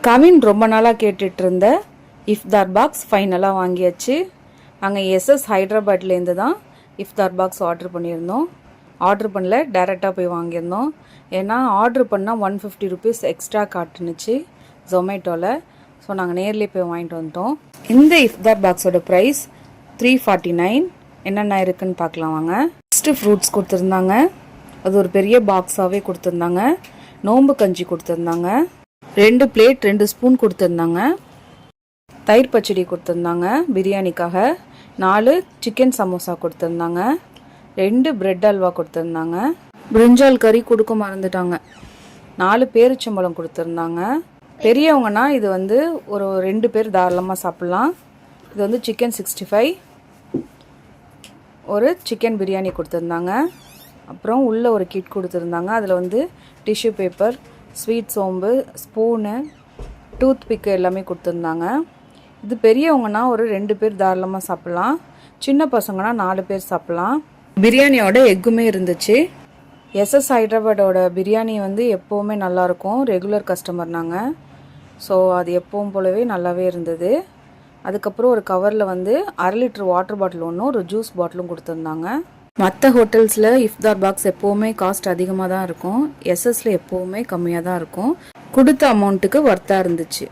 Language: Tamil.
கவின் ரொம்ப நாளாக கேட்டுட்டு இருந்த இஃப்தார் பாக்ஸ் ஃபைனலாக வாங்கியாச்சு. அங்கே எஸ்எஸ் ஹைதராபாத்லேருந்து தான் இஃப்தார் பாக்ஸ் ஆர்டர் பண்ணியிருந்தோம். ஆர்டர் பண்ணல, டைரெக்டாக போய் வாங்கியிருந்தோம். ஏன்னா ஆர்டர் பண்ணால் 150 ருபீஸ் எக்ஸ்ட்ரா காட்டுனுச்சு ஜொமேட்டோவில். ஸோ நாங்கள் நேர்லேயே போய் வாங்கிட்டு வந்துட்டோம். இந்த இஃப்தார் பாக்ஸோட ப்ரைஸ் 349. என்னென்ன இருக்குதுன்னு பார்க்கலாம் வாங்க. ஃபஸ்ட்டு ஃப்ரூட்ஸ் கொடுத்துருந்தாங்க, அது ஒரு பெரிய பாக்ஸாகவே கொடுத்துருந்தாங்க. நோம்பு கஞ்சி கொடுத்துருந்தாங்க, 2 பிளேட் 2 ஸ்பூன் கொடுத்துருந்தாங்க. தயிர் பச்சடி கொடுத்துருந்தாங்க பிரியாணிக்காக. 4 சிக்கன் சமோசா கொடுத்துருந்தாங்க. 2 பிரெட் அல்வா கொடுத்துருந்தாங்க. பிரிஞ்சால் கறி கொடுக்க மறந்துட்டாங்க. 4 பேரிச்சம்பழம் கொடுத்துருந்தாங்க. பெரியவங்கன்னா இது வந்து ஒரு 2 பேர் தாராளமாக சாப்பிட்லாம். இது வந்து சிக்கன் 65, ஒரு சிக்கன் பிரியாணி கொடுத்துருந்தாங்க. அப்புறம் உள்ளே ஒரு கிட் கொடுத்துருந்தாங்க. அதில் வந்து டிஷ்யூ பேப்பர், ஸ்வீட் சோம்பு, ஸ்பூனு, டூத் பிக்கு எல்லாமே கொடுத்துருந்தாங்க. இது பெரியவங்கன்னா ஒரு 2 பேர் தாராளமாக சாப்பிட்லாம். சின்ன பசங்கன்னா 4 பேர் சாப்பிட்லாம். பிரியாணியோட எக்குமே இருந்துச்சு. எஸ்எஸ் ஹைதராபாடோட பிரியாணி வந்து எப்போவுமே நல்லாயிருக்கும். ரெகுலர் கஸ்டமர் நாங்கள். ஸோ அது எப்பவும் போலவே நல்லாவே இருந்தது. அதுக்கப்புறம் ஒரு கவரில் வந்து 1/2 லிட்டர் வாட்டர் பாட்டில் ஒன்றும், ஒரு ஜூஸ் பாட்டிலும் கொடுத்துருந்தாங்க. மற்ற ஹோட்டல்ஸில் இஃப்தார் பாக்ஸ் எப்போவுமே காஸ்ட் அதிகமாக தான் இருக்கும். எஸ்எஸ்ல எப்போவுமே கம்மியாக தான் இருக்கும். கொடுத்த அமௌண்ட்டுக்கு ஒர்த்தாக இருந்துச்சு.